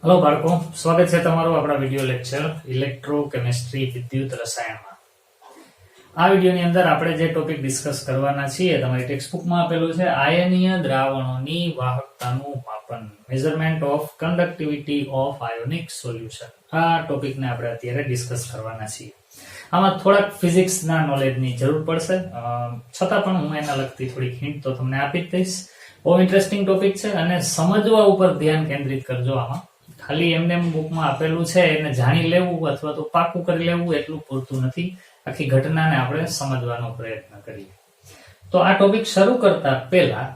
Hello બાળકો, સ્વાગત છે તમારું આપણા વિડિયો લેક્ચર ઇલેક્ટ્રોકેમિસ્ટ્રી વિદ્યુત રસાયણમાં. આ વિડિયોની અંદર આપણે જે ટોપિક ડિસ્કસ કરવાના છીએ તમારી ટેક્સ્ટબુકમાં આપેલું છે આયનીય દ્રાવણોની વાહકતાનું માપન, measurement of conductivity of ionic solution. આ ટોપિકને આપણે અત્યારે ડિસ્કસ કરવાના છીએ. આમાં થોડાક ફિઝિક્સના નોલેજની જરૂર પડશે, છતાં પણ હું એના લગતી થોડીક હિન્ટ તો તમને આપી જ દઈશ. બહુ ઇન્ટરેસ્ટિંગ ટોપિક છે અને સમજવા ઉપર ધ્યાન કેન્દ્રિત કરજો. આમાં ખાલી એમને બુકમાં આપેલું છે એને જાણી લેવું અથવા તો પાકું કરી લેવું એટલું પૂરતું નથી. આખી ઘટનાને આપણે સમજવાનો પ્રયત્ન કરીએ. તો આ ટોપિક શરૂ કરતા પહેલા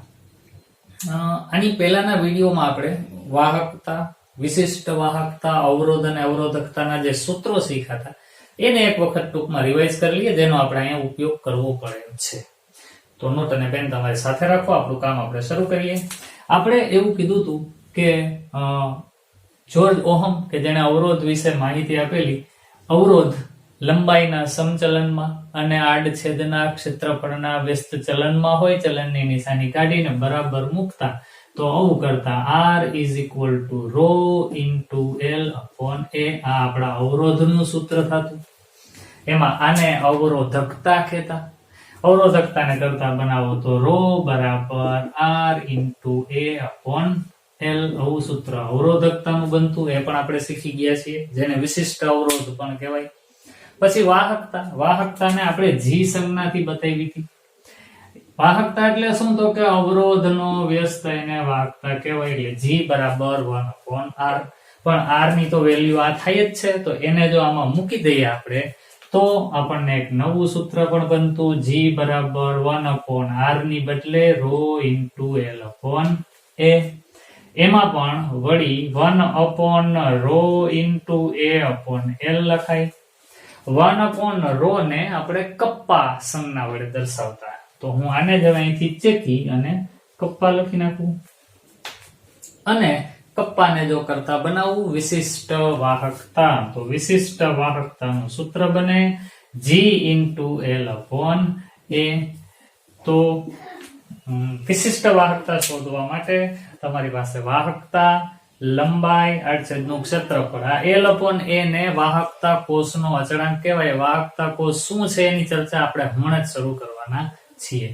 આની પહેલાના વિડીયોમાં આપણે વાહકતા, વિશિષ્ટ વાહકતા, અવરોધ અને અવરોધકતાના જે સૂત્રો શીખ્યા હતા એને એક વખત ટૂંકમાં રિવાઇઝ કરી લઈએ, જેનો આપણે અહીંયા ઉપયોગ કરવો પડે છે. તો નોટ અને પેન તમારી સાથે રાખો, આપણું કામ આપણે શરૂ કરીએ. આપણે એવું કીધું હતું કે જ્યોર્જ ઓહમ કે જેણે અવરોધ વિશે માહિતી આપેલી, અવરોધ લંબાઈના સમચલનમાં અને આડછેદના ક્ષેત્રફળના વ્યસ્ત ચલનમાં હોય, ચલનની નિશાની કાઢીને બરાબર મૂકતા તો આવું કરતા R is equal to rho into L upon A. આ આપણા અવરોધનું સૂત્ર થતું. એમાં આને અવરોધકતા કહેતા. અવરોધકતાને કરતા બનાવો તો ρ બરાબર R into A upon L. આવું સૂત્ર અવરોધકતાનું બનતું. એ પણ આપણે શીખી ગયા છીએ, જેને વિશિષ્ટ અવરોધ પણ કહેવાય. પછી વાહકતા. વાહકતાને આપણે G સંજ્ઞાથી બતાવી હતી. વાહકતા એટલે શું? તો કે અવરોધનો વ્યસ્ત એને વાહકતા કહેવાય. એટલે G બરાબર 1/R. પણ R ની તો વેલ્યુ આ થાય જ છે, તો એને જો આમાં મૂકી દઈએ આપણે તો આપણને એક નવું સૂત્ર પણ બનતું. G બરાબર 1/R ની બદલે ρ into L upon A. એમાં પણ વળી 1/ρ into A upon L લખાય. 1/ρ ને આપણે કપ્પા સંજ્ઞા વડે દર્શાવતા. તો હું આને જ અહીંથી ચેકી અને કપ્પા લખી નાખું. અને કપ્પાને જો કરતા બનાવવું વિશિષ્ટ વાહકતા, તો વિશિષ્ટ વાહકતાનું સૂત્ર બને G into L upon A. તો વિશિષ્ટ વાહકતા શોધવા માટે તમારી પાસે વાહકતા, લંબાઈ, આડછેદનું ક્ષેત્રફળ, આ L upon A ને વાહકતા કોષનો અચળાંક કહેવાય. વાહકતા કોષ શું છે એની ચર્ચા આપણે હમણાં જ શરૂ કરવાના છીએ.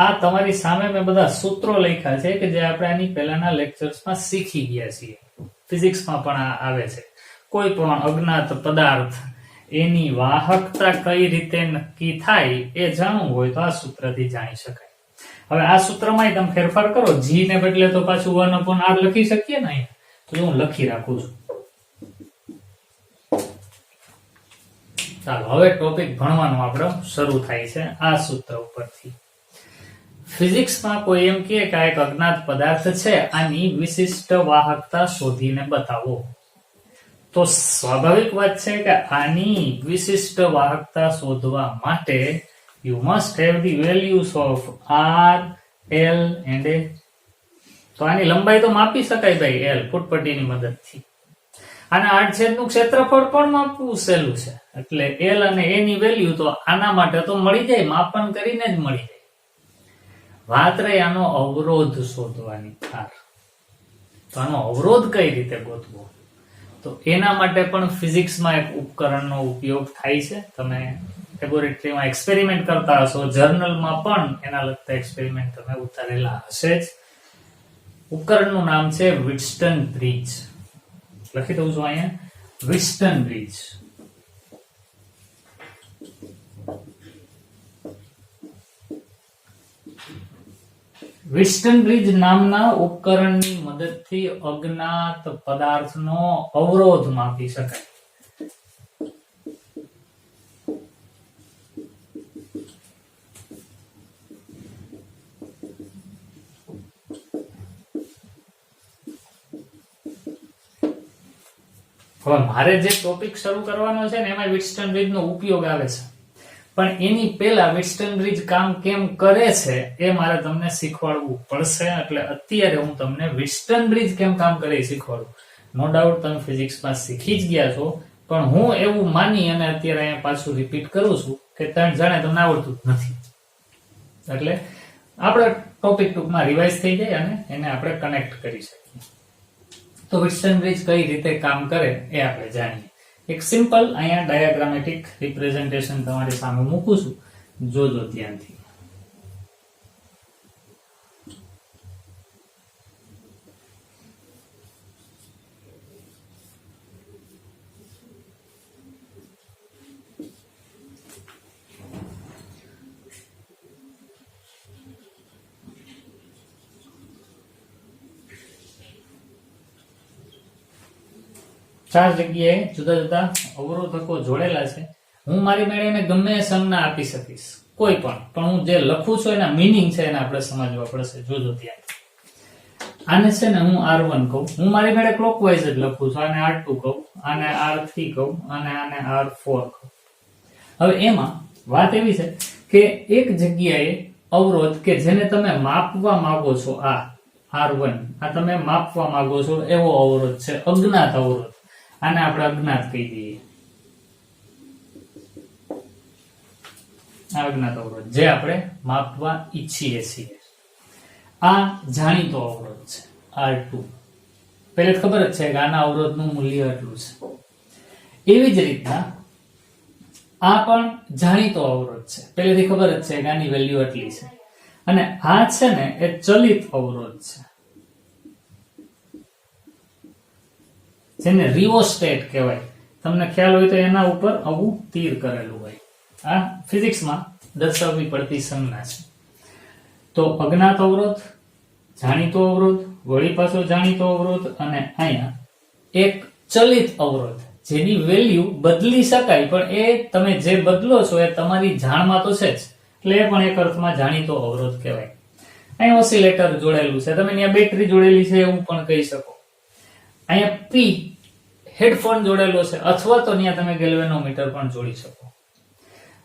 આ તમારી સામે મેં બધા સૂત્રો લખ્યા છે કે જે આપણે આની પહેલાના લેક્ચર્સમાં શીખી ગયા છીએ. ફિઝિક્સમાં પણ આ આવે છે. કોઈ પણ અજ્ઞાત પદાર્થ એની વાહકતા કઈ રીતે નક્કી થાય એ જાણવું હોય તો આ સૂત્રથી જાણી શકાય. હવે આ સૂત્રમાં તમે ફેરફાર કરો, G ને બદલે તો પાછું 1/R લખી શકીએ ને. તો હું લખી રાખું છું. ચાલો હવે ટોપિક ભણવાનું આપણો શરૂ થાય છે આ સૂત્ર ઉપરથી. ફિઝિક્સમાં કોઈ એમ કહે કે આ એક અજ્ઞાત પદાર્થ છે, આની વિશિષ્ટ વાહકતા શોધીને બતાવો. તો સ્વાભાવિક વાત છે કે આની વિશિષ્ટ વાહકતા શોધવા માટે you must have the values of R, L and A. તો આની લંબાઈ તો માપી શકાય ભાઈ L ફૂટપટ્ટીની મદદથી. આના આડછેદનું ક્ષેત્રફળ પણ માપવું સહેલું છે. એટલે L અને A ની વેલ્યુ તો આના માટે તો મળી જાય, માપન કરીને જ મળી જાય. વાત રહી આનો અવરોધ શોધવાની. તો આનો અવરોધ કઈ રીતે ગોતવો, તો એના માટે પણ ફિઝિક્સમાં એક ઉપકરણનો ઉપયોગ થાય છે. તમે લેબોરેટરીમાં એક્સપેરિમેન્ટ કરતા હશો, જર્નલમાં પણ એના લગતા એક્સપેરિમેન્ટ તમે ઉતારેલા હશે જ. ઉપકરણનું નામ છે વિટસ્ટન બ્રિજ. લખી દઉં છું અહીંયા, વિટસ્ટન બ્રિજ. વિટસ્ટન બ્રિજ નામના ઉપકરણની મદદથી અજ્ઞાત પદાર્થનો અવરોધ માપી શકાય. હવે મારે જે ટોપિક શરૂ કરવાનો છે ને એમાં વિટસ્ટન બ્રિજ નો ઉપયોગ આવે છે, પણ એની પહેલા વિટસ્ટન બ્રિજ કામ કેમ કરે છે એ મારે તમને શીખવાડવું પડશે. એટલે અત્યારે હું તમને વિટસ્ટન બ્રિજ કેમ કામ કરે એ શીખવાડું. નો ડાઉટ તમે ફિઝિક્સમાં શીખી જ ગયા છો, પણ હું એવું માની અને અત્યારે અહીંયા પાછું રિપીટ કરું છું કે ત્રણ જાણે તમને આવડતું જ નથી. એટલે આપણે ટોપિક ટૂંકમાં રિવાઇઝ થઈ જાય અને એને આપણે કનેક્ટ કરી શકીએ. તો વ્હિટસ્ટોન બ્રિજ કઈ રીતે કામ કરે એ આપણે જાણીએ. એક સિમ્પલ અહીંયા ડાયાગ્રામેટિક રિપ્રેઝન્ટેશન તમારી સામે મૂકું છું, જોજો ધ્યાનથી. ચાર જગ્યાએ જુદા જુદા અવરોધકો જોડેલા છે. હું મારી મેળે એને ગમે સંજ્ઞા આપી શકીશ, કોઈ પણ હું જે લખું છું એના મીનિંગ છે એને આપણે સમજવા પડશે. જોજો ત્યાં આને છે ને હું R1 કહું, હું મારી મેળે ક્લોકવાઇઝ જ લખું છું. આને R2 કહું, આને R3 કહું અને આને R4 કહું. હવે એમાં વાત એવી છે કે એક જગ્યાએ અવરોધ કે જેને તમે માપવા માંગો છો, આ R1 આ તમે માપવા માંગો છો એવો અવરોધ છે, અજ્ઞાત અવરોધ. આને આપણે અજ્ઞાત કહી દઈએ. આ અજ્ઞાત અવરોધ જે આપણે માપવા ઈચ્છીએ છીએ. આ જાણીતો અવરોધ છે R2. પહેલે ખબર જ છે કે આના અવરોધનું મૂલ્ય આટલું છે. એવી જ રીતના આ પણ જાણીતો અવરોધ છે, પહેલેથી ખબર જ છે કે આની વેલ્યુ આટલી છે. અને આ છે ને એ ચલિત અવરોધ છે, જેને રિઓસ્ટેટ કહેવાય. તમને ખ્યાલ હોય તો એના ઉપર આવું તીર કરેલું હોય. આ ફિઝિક્સમાં દર્શાવવી પડતી સંજ્ઞા છે. તો અજ્ઞાત અવરોધ, જાણીતો અવરોધ, વળી પાછો જાણીતો અવરોધ અને અહીંયા એક ચલિત અવરોધ જેની વેલ્યુ બદલી શકાય, પણ એ તમે જે બદલો છો એ તમારી જાણમાં તો છે જ, એટલે એ પણ એક અર્થમાં જાણીતો અવરોધ કહેવાય. અહીંયા ઓસિલેટર જોડેલું છે, તમે અહીંયા બેટરી જોડેલી છે એવું પણ કહી શકો. અહીંયા P હેડફોન જોડેલો છે, અથવા તો અહીંયા તમે ગેલ્વેનોમીટર પણ જોડી શકો.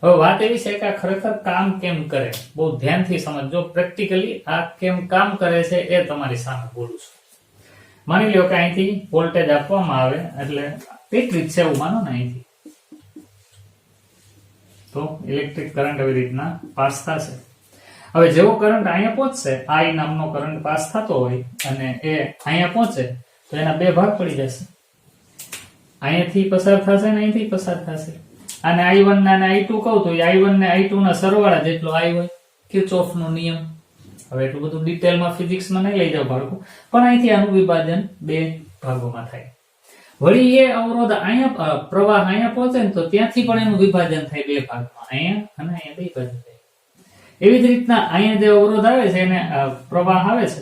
હવે વાત એવી છે કે આ ખરેખર કામ કેમ કરે, બહુ ધ્યાનથી સમજજો. પ્રેક્ટિકલી આ કેમ કામ કરે છે એ તમારી સામે બોલું છું. માની લો કે અહીંથી વોલ્ટેજ આપવામાં આવે, એટલે કેટલી છે એવું માનો ને, અહીંથી તો ઇલેક્ટ્રિક કરંટ આવી રીતના પાસ થશે. હવે જેવો કરંટ અહીંયા પહોંચશે, I નામનો કરંટ પાસ થતો હોય અને એ અહીંયા પહોંચે તો એના બે ભાગ પડી જશે. અહીંયાથી પસાર થશે ને અહીંથી પસાર થશે. અને I1 ને I2 કહું તો I1 ને I2 ના સરવાળા જેટલો I હોય, કિર્ચોફનો નિયમ. હવે એટલું બધું ડિટેલમાં ફિઝિક્સમાં નહીં લઈ જાવ બાળકો, પણ અહીંથી આનું વિભાજન બે ભાગોમાં થાય. વળી એ અવરોધ અહીંયા પ્રવાહ અહીંયા પહોંચે ને તો ત્યાંથી પણ એનું વિભાજન થાય બે ભાગમાં, અહીંયા અને અહીંયા બે બાજુ થાય. એવી જ રીતના અહીંયા જે અવરોધ આવે છે એને પ્રવાહ આવે છે,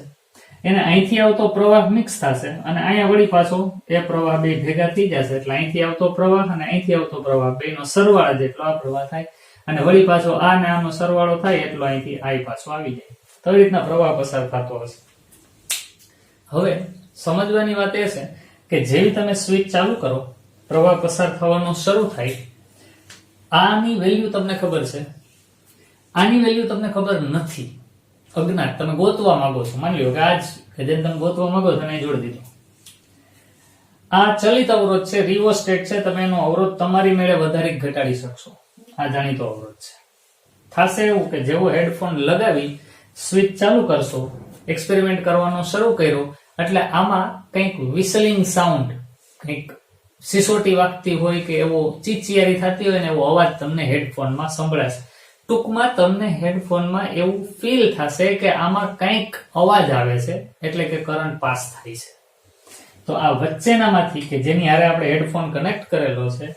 એને અહીંથી આવતો પ્રવાહ મિક્સ થશે અને અહીંયા વળી પાછો એ પ્રવાહ બે ભેગા થઈ જશે, એટલે અહીંથી આવતો પ્રવાહ અને અહીંથી આવતો પ્રવાહ બેનો સરવાળા જેટલો આ પ્રવાહ થાય. અને વળી પાછો આ ને આનો સરવાળો થાય એટલો અહીંથી I પાછો આવી જાય. તો આવી રીતના પ્રવાહ પસાર થતો હશે. હવે સમજવાની વાત એ છે કે જેવી તમે સ્વિચ ચાલુ કરો, પ્રવાહ પસાર થવાનો શરૂ થાય. આની વેલ્યુ તમને ખબર છે, આની વેલ્યુ તમને ખબર નથી, અજ્ઞાત. તમે ગોતવા માંગો છો, માની લો કે આજ કે જેને તમે ગોતવા માંગો છો એને જોડી દીધો. આ ચલિત અવરોધ છે, રિઓસ્ટેટ છે. તમે એનો અવરોધ તમારી મેળે વધારી ઘટાડી શકશો. આ જાણીતો અવરોધ છે. થશે એવું કે જેવો હેડફોન લગાવી સ્વિચ ચાલુ કરશો, એક્સપેરિમેન્ટ કરવાનો શરૂ કર્યો, એટલે આમાં કંઈક વિસલિંગ સાઉન્ડ, કંઈક સિસોટી વાગતી હોય કે એવો ચીચિયારી થતી હોય ને એવો અવાજ તમને હેડફોનમાં સંભળાશે. ટૂંકમાં તમને હેડફોનમાં એવું ફીલ થશે કે આમાં કંઈક અવાજ આવે છે, એટલે કે કરંટ પાસ થાય છે. તો આ વચ્ચેનામાંથી કે જેની હારે આપણે હેડફોન કનેક્ટ કરેલો છે,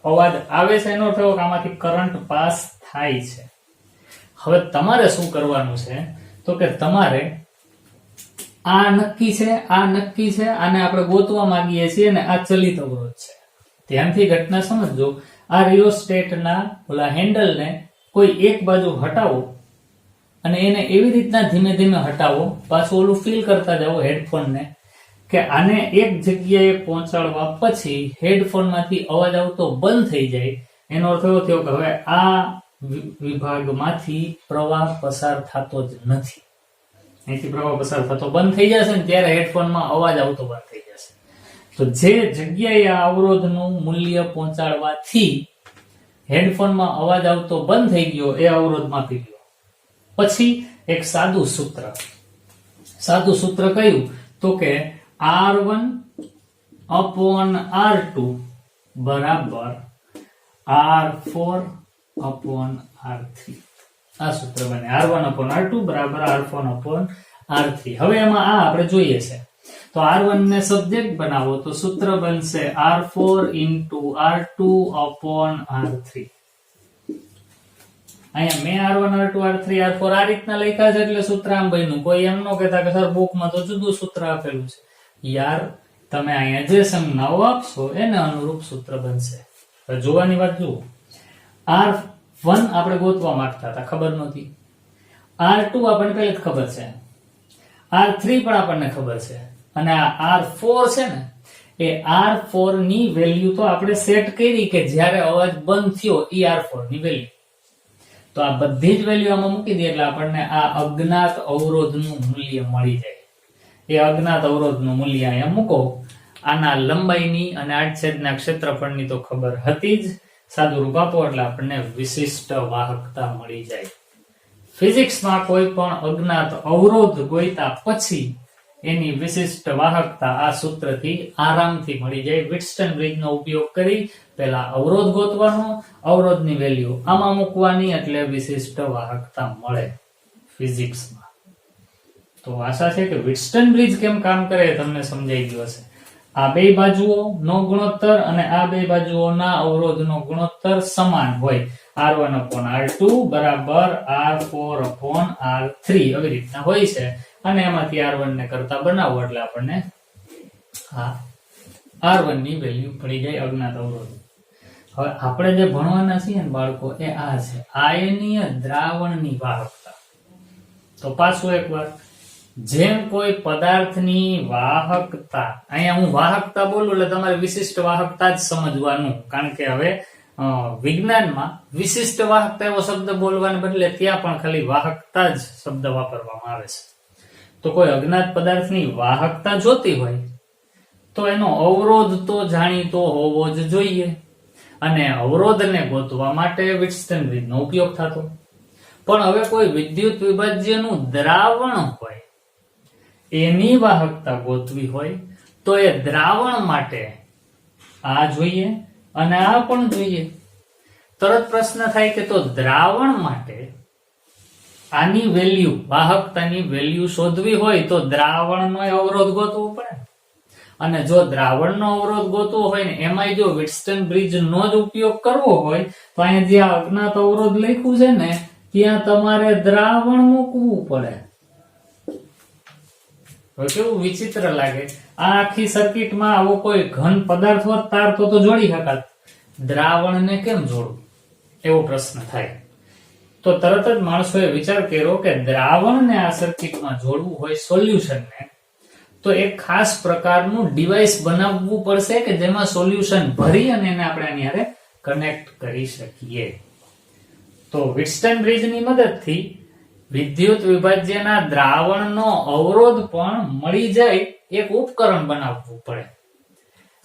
અવાજ આવે છે એનો થયો કે આમાંથી કરંટ પાસ થાય છે. હવે તમારે શું કરવાનું છે તો કે તમારે આ નક્કી છે, આ નક્કી છે, આને આપણે ગોતવા માંગીએ છીએ ને આ ચલિત અવરોધ છે. ધ્યાનથી ઘટના સમજજો. આ રિયોસ્ટેટના ઓલા હેન્ડલને કોઈ એક બાજુ હટાવો અને એને એવી રીતના ધીમે ધીમે હટાવો, પાછું ઓલું ફીલ કરતા જાઓ હેડફોનને, કે આને એક જગ્યાએ પહોંચાડવા પછી હેડફોનમાંથી અવાજ આવતો બંધ થઈ જાય. એનો અર્થ એવો થયો કે હવે આ વિભાગમાંથી પ્રવાહ પસાર થતો જ નથી. અહીંથી પ્રવાહ પસાર થતો બંધ થઈ જશે ને ત્યારે હેડફોનમાં અવાજ આવતો બંધ થઈ જશે. તો જે જગ્યાએ આ અવરોધનું મૂલ્ય પહોંચાડવાથી હેડફોનમાં અવાજ આવતો બંધ થઈ ગયો, એ અવરોધ માપી ગયો. પછી એક સાદું સૂત્ર કયું તો કે R1 अपॉन R2 बराबर R4 अपॉन R3 આ સૂત્ર બને R1 अपॉन R2 બરાબર R4 अपॉन R3 હવે એમાં આ આપણે જોઈએ છે તો R1 ને સબ્જેક્ટ બનાવો તો સૂત્ર બનશે R4 into R2 upon R3 અહીંયા મેં R1 R2 R3 R4 આ રીતના લખ્યા છે એટલે સૂત્ર આમ બન્યું કોઈ એમ ન કહેતા કે સર બુકમાં તો જુદું સૂત્ર આપેલું છે યાર તમે અહીંયા જે સંજ્ઞાઓ આપશો એને અનુરૂપ સૂત્ર બનશે હવે જોવાની વાત જુઓ R1 આપણે ગોતવા માંગતા હતા ખબર નહોતી R2 આપણને પહેલા જ ખબર છે R3 પણ આપણને ખબર છે અને આ R4 છે ને એ R4 ની વેલ્યુ તો આપણે સેટ કરી કે જ્યારે અવાજ બંધ થયો એ R4 ની વેલ્યુ તો આ બધી જ વેલ્યુ આમાં મૂકી દે એટલે આપણને આ અજ્ઞાત અવરોધનું મૂલ્ય મળી જાય એ અજ્ઞાત અવરોધનું મૂલ્ય અહીંયા મૂકો આના લંબાઈની અને આડછેદના ક્ષેત્રફળની તો ખબર હતી જ સાદું રૂપ આપો એટલે આપણને વિશિષ્ટ વાહકતા મળી જાય ફિઝિક્સમાં કોઈ પણ અજ્ઞાત અવરોધ ગોઈતા પછી એની વિશિષ્ટ વાહકતા આ સૂત્રથી આરામથી મળી જાય વિટસ્ટન બ્રિજનો ઉપયોગ કરી પહેલા અવરોધ ગોતવાનો અવરોધની વેલ્યુ આમાં મૂકવાની એટલે વિશિષ્ટ વાહકતા મળે ફિઝિક્સમાં તો આશા છે કે વિટસ્ટન બ્રિજ કેમ કામ કરે તમને સમજાઈ ગયો હશે આ બે બાજુઓનો ગુણોત્તર અને આ બે બાજુઓના અવરોધનો ગુણોત્તર સમાન હોય R1 upon R2 બરાબર R4 upon R3 આવી રીતના હોય છે અને એમાંથી R1 ને કરતા બનાવો એટલે આપણને આ R1 ની વેલ્યુ પડી જાય અજ્ઞાત અવરોધ હવે આપણે જે ભણવાના છીએ ને બાળકો એ આ છે આયનીય દ્રાવણની વાહકતા તો પાછું એકવાર જેમ કોઈ પદાર્થની વાહકતા અહીંયા હું વાહકતા બોલું એટલે તમારે વિશિષ્ટ વાહકતા જ સમજવાનું કારણ કે હવે વિજ્ઞાનમાં વિશિષ્ટ વાહકતા એવો શબ્દ બોલવાને બદલે ત્યાં પણ ખાલી વાહકતા જ શબ્દ વાપરવામાં આવે છે તો કોઈ અજ્ઞાત પદાર્થની વાહકતા જોતી હોય તો એનો અવરોધ તો જાણીતો હોવો જ જોઈએ અને અવરોધને ગોતવા માટે વિટસ્ટન બ્રિજનો ઉપયોગ થતો પણ હવે કોઈ વિદ્યુત વિભાજ્યનું દ્રાવણ હોય એની વાહકતા ગોતવી હોય તો એ દ્રાવણ માટે આ જોઈએ અને આ પણ જોઈએ તરત પ્રશ્ન થાય કે તો દ્રાવણ માટે આની વેલ્યુ વાહકતાની વેલ્યુ શોધવી હોય તો દ્રાવણનો અવરોધ ગોતવો પડે અને જો દ્રાવણનો અવરોધ ગોતવો હોય ને એમાં જો વિટસ્ટન બ્રિજનો જ ઉપયોગ કરવો હોય તો અહીંયા જે અજ્ઞાત અવરોધ લખ્યું છે ને ત્યાં તમારે દ્રાવણ મૂકવું પડે હવે કેવું વિચિત્ર લાગે આ આખી સર્કિટમાં આવો કોઈ ઘન પદાર્થ હોત તાર તો જોડી શકાત દ્રાવણને કેમ જોડવું એવો પ્રશ્ન થાય તો તરત જ માણસોએ વિચાર કર્યો કે દ્રાવણને આ સર્કિટમાં જોડવું હોય સોલ્યુશનને તો એક ખાસ પ્રકારનું ડિવાઇસ બનાવવું પડશે કે જેમાં સોલ્યુશન ભરી અને એને આપણે આની હારે કનેક્ટ કરી શકીએ તો વિટસ્ટન બ્રિજની મદદથી વિદ્યુત વિભાજ્યના દ્રાવણનો અવરોધ પણ મળી જાય એક ઉપકરણ બનાવવું પડે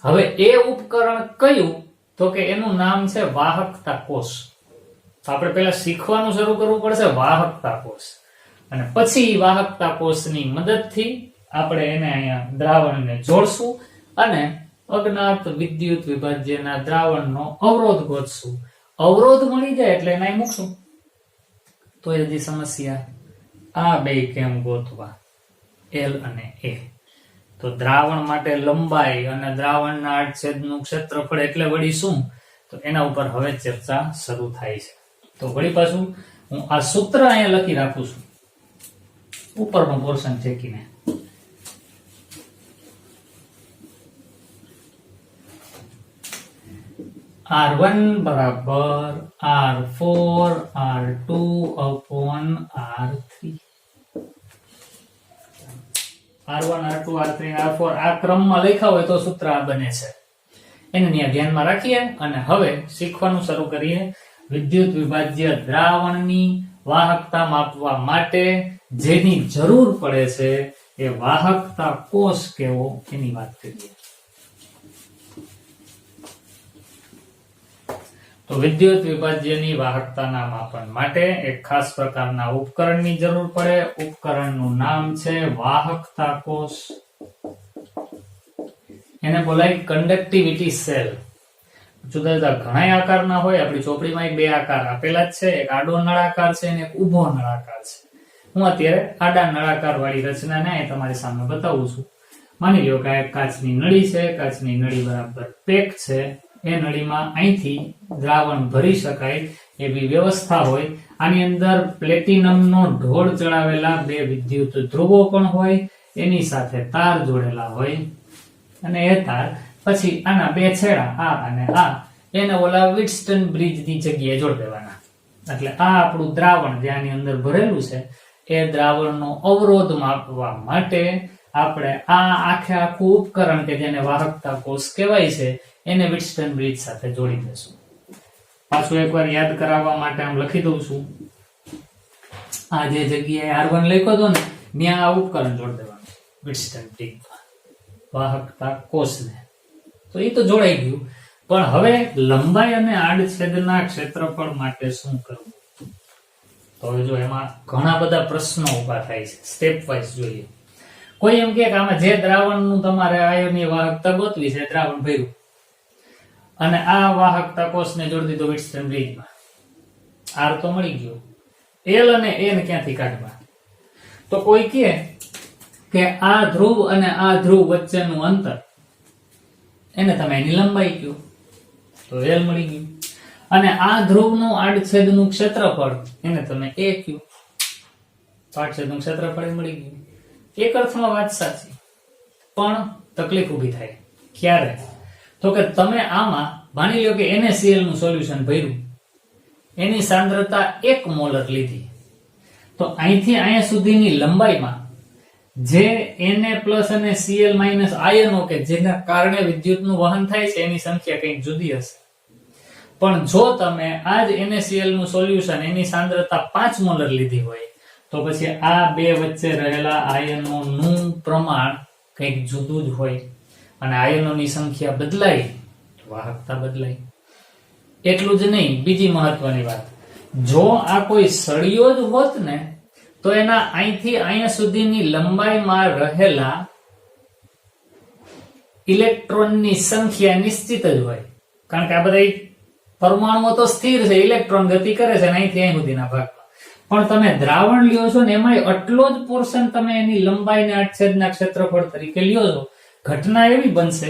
હવે એ ઉપકરણ કયું તો કે એનું નામ છે વાહકતા કોષ આપણે પહેલા શીખવાનું શરૂ કરવું પડશે વાહકતા કોષ અને પછી વાહકતા કોષની મદદથી આપણે એને અહીંયા દ્રાવણને જોડશું અને અજ્ઞાત વિદ્યુત વિભાજ્યના દ્રાવણનો અવરોધ ગોતશું અવરોધ મળી જાય એટલે એને મૂકશું તો એ બધી સમસ્યા આ બે કેમ ગોતવા L અને A તો દ્રાવણ માટે લંબાઈ અને દ્રાવણના આડછેદનું ક્ષેત્રફળ એટલે વળી શું તો એના ઉપર હવે ચર્ચા શરૂ થાય છે તો વળી પાછું હું આ સૂત્ર અહીંયા લખી રાખું છું ઉપરનો પોર્શન ચેકીને R1 બરાબર R4 R2 upon R3 R1 R2 R3 R4 આ ક્રમમાં લખ્યા હોય તો સૂત્ર આ બને છે એને ધ્યાનમાં રાખીએ અને હવે શીખવાનું શરૂ કરીએ વિદ્યુત વિભાજ્ય દ્રાવણની વાહકતા માપવા માટે જેની જરૂર પડે છે એ વાહકતા કોષ કેવો એની વાત કરીએ તો વિદ્યુત વિભાજ્યની વાહકતાના માપન માટે એક ખાસ પ્રકારના ઉપકરણની જરૂર પડે ઉપકરણનું નામ છે વાહકતા કોષ એને બોલાય કન્ડક્ટિવિટી સેલ. જુદા જુદા ઘણા આકારના હોય. આપણી ચોપડીમાં એક બે આકાર આપેલા જ છે, એક આડો નળાકાર છે અને એક ઊભો નળાકાર છે. હું અત્યારે આડા નળાકાર વાળી રચનાને તમારી સામે બતાવું છું. માની લો કે આ એક કાચની નળી છે, કાચની નળી બરાબર પેક છે. એ નળીમાં અહીંથી દ્રાવણ ભરી શકાય એવી વ્યવસ્થા હોય. આની અંદર પ્લેટિનમનો ઢોળ ચડાવેલા બે વિદ્યુત ધ્રુવો પણ હોય, એની સાથે તાર જોડેલા હોય અને એ તાર પછી આના બે છેડા આ અને આ એને ઓલા વિટસ્ટન બ્રિજની જગ્યાએ જોડી દેવાના. એટલે આ આપણું દ્રાવણ જે આની અંદર ભરેલું છે એ દ્રાવણનો અવરોધ માપવા માટે આપણે આ આખે આખું ઉપકરણ કે જેને વાહકતા કોષ કહેવાય છે એને વિટસ્ટન બ્રિજ સાથે જોડી દેશું. પાછું એકવાર યાદ કરાવવા માટે આમ લખી દઉં છું. આ જે જગ્યાએ R1 લખ્યો હતો ને ત્યાં આ ઉપકરણ જોડી દેવાનું વિટસ્ટન બ્રિજમાં વાહકતા કોષને. તો એ તો જોડાઈ ગયું. પણ હવે લંબાઈ અને આડછેદના ક્ષેત્રફળ માટે શું કરવું? તો હવે જો એમાં ઘણા બધા પ્રશ્નો ઉભા થાય છે. સ્ટેપ વાઇઝ જોઈએ. કોઈ એમ કે આમાં જે દ્રાવણનું તમારે આયનીય વાહકતા ગોતવી છે દ્રાવણ ભર્યું અને આ વાહકતા કોષને જોડી દીધો વિટસ્ટન બ્રિજમાં. R તો મળી ગયો. L અને N ક્યાંથી કાઢવા? તો કોઈ કહે કે આ ધ્રુવ અને આ ધ્રુવ વચ્ચેનું અંતર એને તમે એની લંબાઈ કયો તો L મળી ગયું. અને આ ધ્રુવનું આડછેદનું ક્ષેત્રફળ એને તમે A કયો. આડછેદનું ક્ષેત્રફળ મળી ગયું. એક અર્થમાં વાત સાચી, પણ તકલીફ ઊભી થાય. ક્યારે? તો કે તમે આમાં માની લો કે NaCl નું સોલ્યુશન ભર્યું, એની સાંદ્રતા 1 મોલર લીધી, તો અહીંથી અહીંયા સુધીની લંબાઈમાં જે Na પ્લસ અને Cl માઇનસ આયનો કે જેના કારણે વિદ્યુતનું વહન થાય છે એની સંખ્યા કંઈક જુદી હશે. પણ જો તમે આ જ NaCl નું સોલ્યુશન એની સાંદ્રતા 5 મોલર લીધી હોય તો પછી આ બે વચ્ચે રહેલા આયનોનું પ્રમાણ કંઈક જુદું જ હોય અને આયનોની સંખ્યા બદલાય તો વાહકતા બદલાય. એટલું જ નહીં, બીજી મહત્વની વાત, જો આ કોઈ સળિયો જ હોત ને તો એના અહીંથી અહીંયા સુધીની લંબાઈમાં રહેલા ઇલેક્ટ્રોનની સંખ્યા નિશ્ચિત જ હોય. કારણ કે આ બધા પરમાણુઓ તો સ્થિર છે, ઇલેક્ટ્રોન ગતિ કરે છે અહીંથી અહીં સુધીના ભાગમાં. પણ તમે દ્રાવણ લ્યો છો ને એમાં આટલો જ પોર્શન તમે એની લંબાઈને આડછેદના ક્ષેત્રફળ તરીકે લ્યો છો. ઘટના એવી બનશે,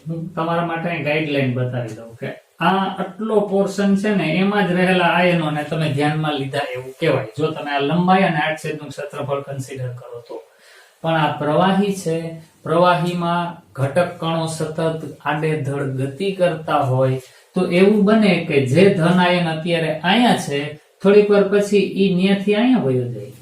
હું તમારા માટે ગાઈડલાઈન બતાવી દઉં કે આ આટલો પોર્શન છે ને એમાં જ રહેલા આયનોને તમે ધ્યાનમાં લીધા એવું કહેવાય, જો તમે આ લંબાઈ અને આડછેદનું ક્ષેત્રફળ કન્સિડર કરો તો. પણ આ પ્રવાહી છે, પ્રવાહીમાં ઘટક કણો સતત આડેધડ ગતિ કરતા હોય તો એવું બને કે જે ધન આયન અત્યારે અહીંયા છે થોડીક વાર પછી ઈ ન્યાથી અહીંયા વયો જાય.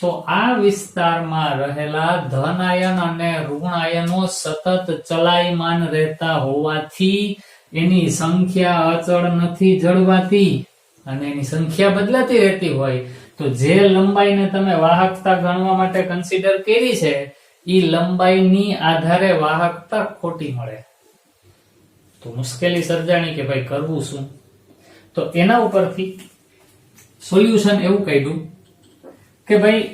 તો આ વિસ્તારમાં રહેલા ધન આયન અને ઋણ આયનો સતત ચલાયમાન રહેતા હોવાથી એની સંખ્યા અચળ નથી જળવાતી અને એની સંખ્યા બદલાતી રહેતી હોય તો જે લંબાઈને તમે વાહકતા ગણવા માટે કન્સિડર કરી છે ઈ લંબાઈની આધારે વાહકતા ખોટી મળે. તો મુશ્કેલી સર્જાણી કે ભાઈ કરવું શું? તો એના ઉપરથી સોલ્યુશન એવું કાઢ્યું કે ભાઈ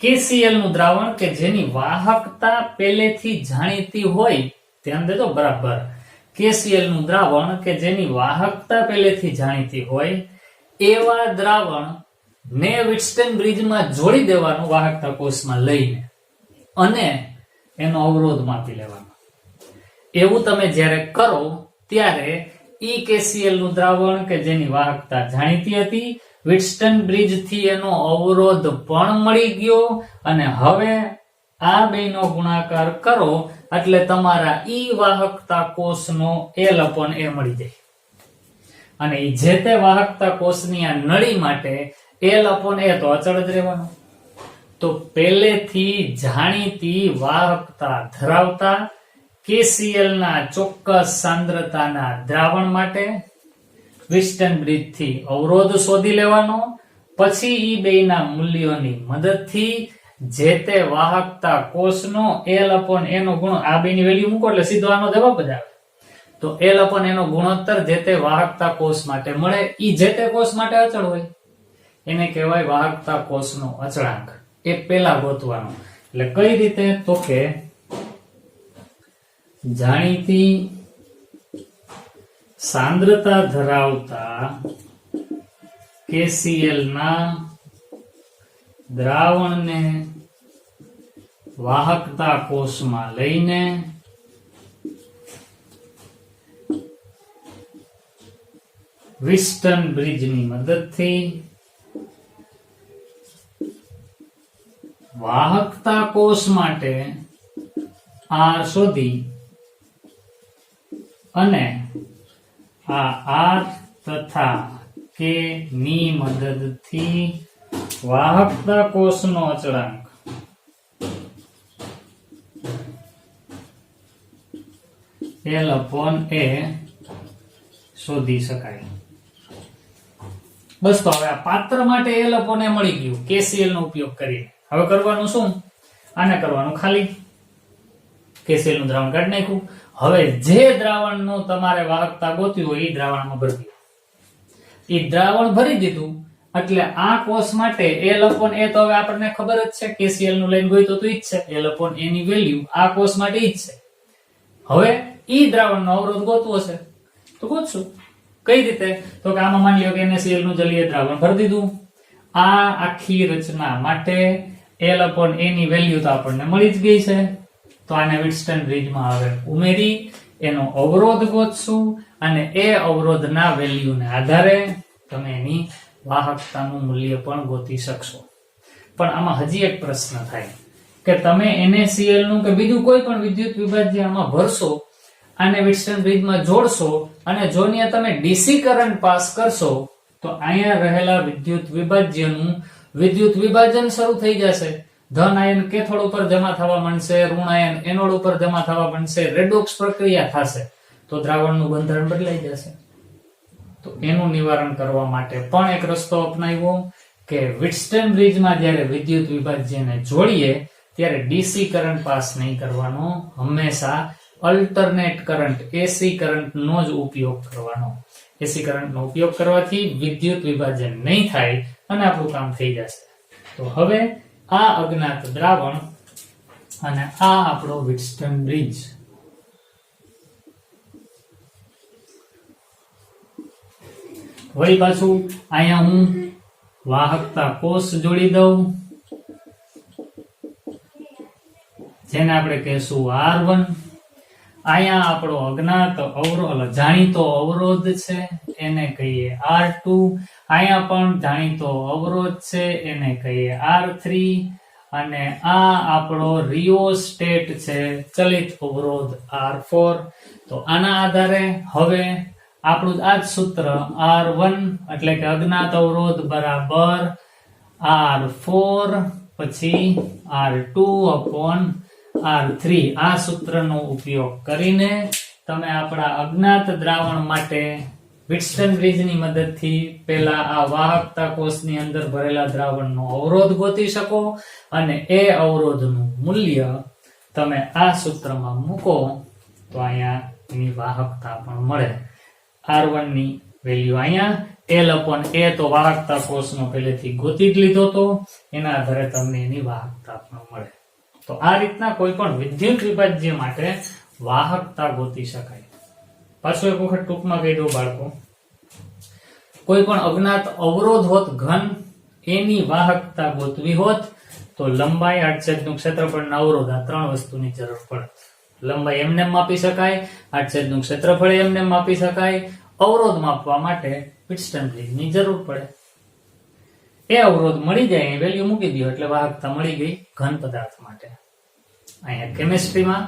KCl નું દ્રાવણ કે જેની વાહકતા પહેલેથી જાણીતી હોય, ધ્યાન દેજો બરાબર, KCl નું દ્રાવણ કે જેની વાહકતા પહેલેથી જાણીતી હોય એવા દ્રાવણ ને વિટસ્ટન બ્રિજમાં જોડી દેવાનું વાહકતા કોષમાં લઈને અને એનો અવરોધ માપી લેવાનો. એવું તમે જ્યારે કરો ત્યારે KCl નું દ્રાવણ કે જેની વાહકતા જાણીતી હતી, વિટસ્ટન બ્રિજ થી એનો અવરોધ પણ મળી ગયો અને હવે આ બેનો ગુણાકાર કરો એટલે તમારા વાહકતા કોષનો L/A મળી જાય. અને જે તે વાહકતા કોષની આ નળી માટે L/A તો અચળ જ રહેવાનો. તો પહેલેથી જાણીતી વાહકતા ધરાવતા KCl ના ચોક્કસ સાંદ્રતાના દ્રાવણ માટે વિટસ્ટન બ્રિજ થી અવરોધ શોધી લેવાનો, પછી ઈ બેના મૂલ્યોની મદદથી જે તે વાહકતા કોષનો L/A નો ગુણ, આ બેની વેલ્યુ મૂકો એટલે સીધો આનો જવાબ જ આવે. તો L/A નો ગુણોત્તર જે તે વાહકતા કોષ માટે મળે. ઈ જે તે કોષ માટે અચળ હોય એને કહેવાય વાહકતા કોષનો અચળાંક. એ પેલા ગોતવાનો. એટલે કઈ રીતે? તો કે જાણીતી સાંદ્રતા ધરાવતા KCl ના દ્રાવણને વાહકતા કોષમાં લઈને વિસ્ટન બ્રિજની મદદથી વાહકતા કોષ માટે R શોધી અને આ R તથા K ની મદદથી વાહકતા કોષનો અચળાંક L/A શોધી શકાય. બસ તો હવે આ પાત્ર માટે L/A મળી ગયું KCl નો ઉપયોગ કરીને. હવે કરવાનું શું? આને કરવાનું ખાલી KCl નું દ્રાવણ કાઢી નાખ્યું. હવે જે દ્રાવણનું તમારે વાહકતા ગોતવી હોય એ દ્રાવણમાં ભરી દીધું. એ દ્રાવણ ભરી દીધું એટલે આ કોષ માટે L/A તો હવે આપણને ખબર જ છે KCl નું લાઈન ગોઈતો તો ઈ જ છે. L/A ની વેલ્યુ આ કોષ માટે ઈ જ છે. હવે ઈ દ્રાવણનો અવરોધ ગોતવો છે તો ગોતશું. કઈ રીતે? તો કે આમાં માની લ્યો કે NaCl નું જલીય દ્રાવણ ભરી દીધું. આ આખી રચના માટે L/A ની વેલ્યુ તો આપણને મળી જ ગઈ છે. તો આને વિટસ્ટન બ્રિજમાં હવે ઉમેરી એનો અવરોધ ગોતશું અને એ અવરોધના વેલ્યુને આધારે તમે એની વાહકતાનું મૂલ્ય પણ ગોતી શકશો. પણ આમાં હજી એક પ્રશ્ન થાય કે તમે NaCl નું કે બીજું કોઈ પણ વિદ્યુત વિભાજ્ય આમાં ભરશો, આને વિટસ્ટન બ્રિજમાં જોડશો અને જો ત્યાં તમે DC કરંટ પાસ કરશો તો અહીંયા રહેલા વિદ્યુત વિભાજ્યનું વિદ્યુત વિભાજન શરૂ થઈ જશે. ધન આયન કેથોડ ઉપર જમા થવા માંડશે, ઋણ આયન એનોડ ઉપર જમા થવા માંડશે, રેડોક્સ પ્રક્રિયા થશે તો દ્રાવણનું બંધારણ બદલાઈ જશે. તો એનું નિવારણ કરવા માટે પણ એક રસ્તો અપનાવ્યો કે વિટસ્ટન બ્રિજમાં જ્યારે વિદ્યુત વિભાજ્યને જોડીએ ત્યારે DC કરંટ પાસ નહીં કરવાનો, હંમેશા અલ્ટરનેટ કરંટ AC કરંટનો જ ઉપયોગ કરવાનો. AC કરંટનો ઉપયોગ કરવાથી વિદ્યુત વિભાજન નહીં થાય અને આપણું કામ થઈ જશે. તો હવે આ અજ્ઞાત દ્રાવણ અને આ આપણો વિટસ્ટન બ્રિજ. વળી પાછું અહીંયા હું વાહકતા કોષ જોડી દઉં જેને આપણે કહેશું R1. અહીંયા આપણો અજ્ઞાત અવરોધ જાણીતો અવરોધ છે એને કહીએ R2. અહીંયા પણ જાણીતો અવરોધ છે એને કહીએ R3 અને આ આપણો રિયોસ્ટેટ છે ચલિત અવરોધ R4. તો આના આધારે હવે આપણું આ જ સૂત્ર R1 એટલે કે અજ્ઞાત અવરોધ બરાબર R4 પછી R2/R3 આ સૂત્રનો ઉપયોગ કરીને તમે આપણા અજ્ઞાત દ્રાવણ માટે વિટસ્ટન બ્રિજની મદદથી પહેલા આ વાહકતા કોષની અંદર ભરેલા દ્રાવણનો અવરોધ ગોતી શકો અને એ અવરોધનું મૂલ્ય તમે આ સૂત્રમાં મૂકો તો અહીંયા એની વાહકતા પણ મળે. R1 ની વેલ્યુ અહીંયા L/A તો વાહકતા કોષનો પહેલેથી ગોતી જ લીધો તો એના આધારે તમને એની વાહકતા પણ મળે. તો આ રીતના કોઈ પણ વિદ્યુત વિભાજ્ય માટે વાહકતા ગોતી શકાય. પાછું એક વખત ટૂંકમાં કહી દઉં બાળકો, કોઈ પણ અજ્ઞાત અવરોધ હોત ઘન એની વાહકતા ગોતવી હોત તો લંબાઈ, આડછેદનું ક્ષેત્રફળ, અવરોધ આ ત્રણ વસ્તુની જરૂર પડે. લંબાઈ એમને માપી શકાય, આડછેદનું ક્ષેત્રફળ એમને માપી શકાય, અવરોધ માપવા માટે વિટસ્ટન બ્રિજની જરૂર પડે. એ અવરોધ મળી જાય વેલ્યુ મૂકી દો એટલે વાહકતા મળી ગઈ ઘન પદાર્થ માટે. અહીંયા કેમિસ્ટ્રીમાં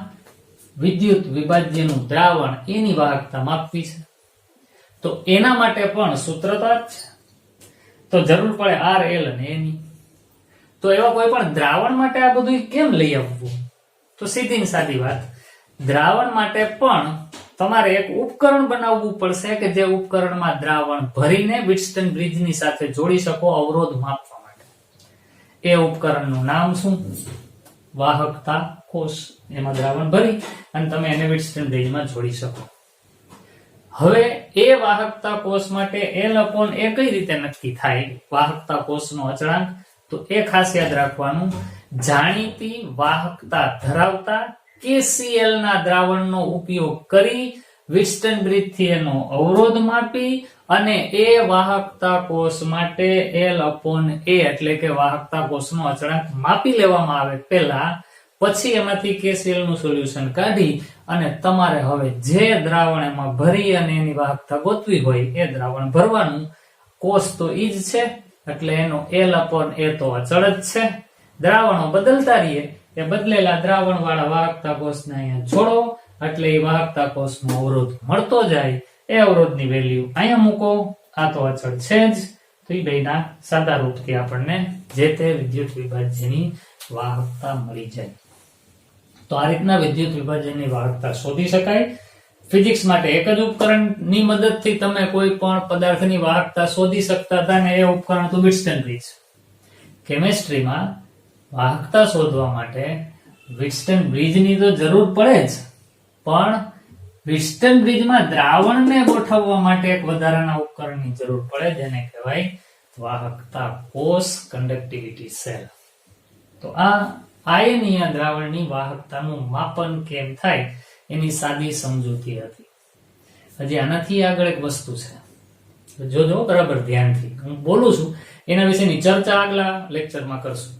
વિદ્યુત વિભાજ્યનું દ્રાવણ એની વાહકતા માપવી છે તો એના માટે પણ સૂત્ર તો જ છે. તો જરૂર પડે R, L અને એની. તો એવા કોઈ પણ દ્રાવણ માટે આ બધું કેમ લઈ આવવું? તો સીધી ને સાદી વાત, દ્રાવણ માટે પણ તમારે એક ઉપકરણ બનાવવું પડશે કે જે ઉપકરણમાં દ્રાવણ ભરીને વિટસ્ટન બ્રિજની સાથે જોડી શકો અવરોધ માપવા માટે. એ ઉપકરણનું નામ શું? વાહકતા કોષ. એમાં દ્રાવણ ભરી અને તમે એને વિટસ્ટન બ્રિજમાં જોડી શકો. હવે એ વાહકતા કોષ માટે L/A કઈ રીતે નક્કી થાય? વાહકતા કોષનો અચળાંક. તો એ ખાસ યાદ રાખવાનું, જાણીતી વાહકતા ધરાવતા KCl ના દ્રાવણનો ઉપયોગ કરી વિસ્ટન બ્રિજ થી એનો અવરોધ માપી અને એ વાહકતા કોષ માટે L/A એટલે કે વાહકતા કોષનો અચળાંક માપી લેવામાં આવે પહેલા, પછી એમાંથી KCl નું સોલ્યુશન કાઢી અને તમારે હવે જે દ્રાવણ એમાં ભરી અને એની વાહકતા ગોતવી હોય એ દ્રાવણ ભરવાનું. કોષ તો ઈ જ છે એટલે એનો L/A તો અચળ જ છે. દ્રાવણો બદલતા રહીએ, એ બદલેલા દ્રાવણ વાળા વાહકતા કોષને અહીંયા જોડો એટલે એ વાહકતા કોષનો અવરોધ મળતો જાય. એ અવરોધની વેલ્યુ અહીંયા મૂકો. આ તો અચળ છે જ, તો એ બેના સાદા રૂપથી આપણને જે તે વિદ્યુત વિભાજ્યની વાહકતા મળી જાય. તો આ રીતના વિદ્યુત વિભાજનની વાહકતા શોધી શકાય. ફિઝિક્સ માટે એક જ ઉપકરણની મદદથી તમે કોઈ પણ પદાર્થની વાહકતા શોધી શકતા હતા ને એ ઉપકરણ હતું વિટસ્ટન બ્રિજ. કેમેસ્ટ્રીમાં વાહકતા શોધવા માટે વિટસ્ટન બ્રિજની તો જરૂર પડે જ, પણ વિટસ્ટન બ્રિજમાં દ્રાવણને ગોઠવવા માટે એક વધારાના ઉપકરણની જરૂર પડે જેને કહેવાય વાહકતા કોષ, કન્ડક્ટિવિટી સેલ. તો આ આયનીય દ્રાવણની વાહકતાનું માપન કેમ થાય એની સાદી સમજૂતી હતી. હજી આનાથી આગળ એક વસ્તુ છે, જોજો બરાબર ધ્યાનથી. હું બોલું છું એના વિશેની ચર્ચા આગલા લેક્ચરમાં કરશું.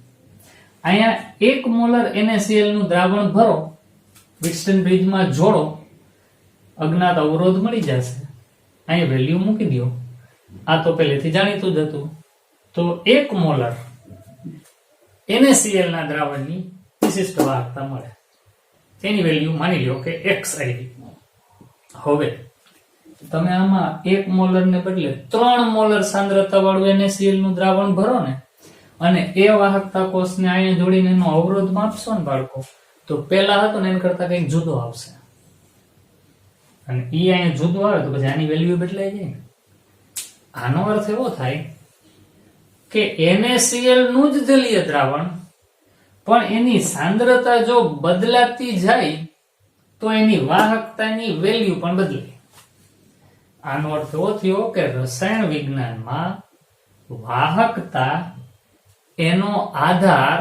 અહીંયા 1 મોલર NaCl નું દ્રાવણ ભરો, વિટસ્ટન બ્રિજમાં જોડો, અજ્ઞાત અવરોધ મળી જશે. અહીંયા વેલ્યુ મૂકી દો. આ તો પહેલેથી જાણીતું જ હતું. તો 1 મોલર NaCl ના દ્રાવણની વિશિષ્ટ વાહકતા મળે. તેની વેલ્યુ માની લો કે XIV. હવે તમે આમાં 1 મોલર ને બદલે 3 મોલર સાંદ્રતા વાળું NaCl નું દ્રાવણ ભરો ને અને એ વાહકતા કોષને અહીંયા જોડીને એનો અવરોધ માપશો ને બાળકો, તો પેલા હતો ને એના કરતા કંઈક જુદો આવશે. અને ઈ અહીંયા જુદો આવે તો પછી આની વેલ્યુ બદલાઈ જાય ને. આનો અર્થ એવો થાય કે NaCl નું જ જલીય દ્રાવણ, પણ એની સાંદ્રતા જો બદલાતી જાય તો એની વાહકતાની વેલ્યુ પણ બદલાય. આનો અર્થ એવો થયો કે રસાયણ વિજ્ઞાનમાં વાહકતા એનો આધાર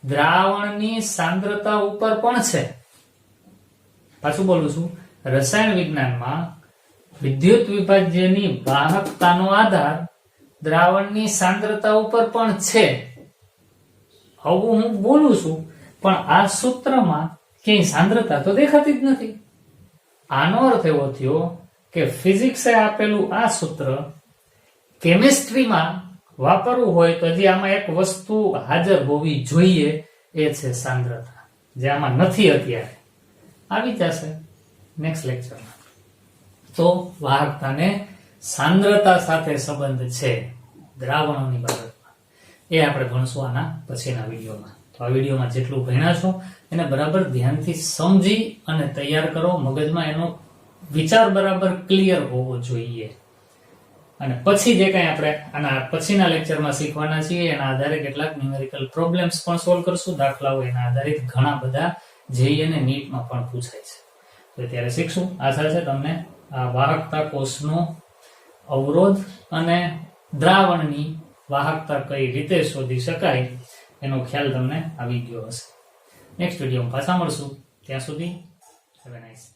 દ્રાવણની સાંદ્રતા ઉપર પણ છે. પાછું બોલું છું, રસાયણ વિજ્ઞાનમાં વિદ્યુત વિભાજ્યની વાહકતાનો આધાર દ્રાવણની સાંદ્રતા ઉપર પણ છે. આવું હું બોલું છું, પણ આ સૂત્રમાં ક્યાંય સાંદ્રતા તો દેખાતી જ નથી. આનો અર્થ એવો થયો કે ફિઝિક્સે આપેલું આ સૂત્ર કેમેસ્ટ્રીમાં વાપરવું હોય તો હજી આમાં એક વસ્તુ હાજર હોવી જોઈએ, એ છે સાંદ્રતા, જે આમાં નથી. અત્યારે આવી જશે નેક્સ્ટ લેક્ચરમાં. તો વાહકતાને સાંદ્રતા સાથે સંબંધ છે દ્રાવણોની બાબતમાં, એ આપણે ભણશું આના પછીના વિડીયોમાં. તો આ વિડીયોમાં જેટલું ભણ્યા છો એને બરાબર ધ્યાનથી સમજી અને તૈયાર કરો. મગજમાં એનો વિચાર બરાબર ક્લિયર હોવો જોઈએ. અને પછી જે કંઈ આપણે આના પછીના લેક્ચરમાં શીખવાના છીએ એના આધારે કેટલાક ન્યુમેરિકલ પ્રોબ્લેમ્સ પણ સોલ્વ કરશું. દાખલાઓ એના આધારિત ઘણા બધા જેઈ અને નીટમાં પણ પૂછાય છે. તો ત્યારે શીખશું. આશા છે તમને આ વાહકતા કોષનો અવરોધ અને દ્રાવણની વાહકતા કઈ રીતે શોધી શકાય એનો ખ્યાલ તમને આવી ગયો હશે. નેક્સ્ટ વિડીયોમાં પાછા મળશું. ત્યાં સુધી હેવ અ નાઇસ ડે.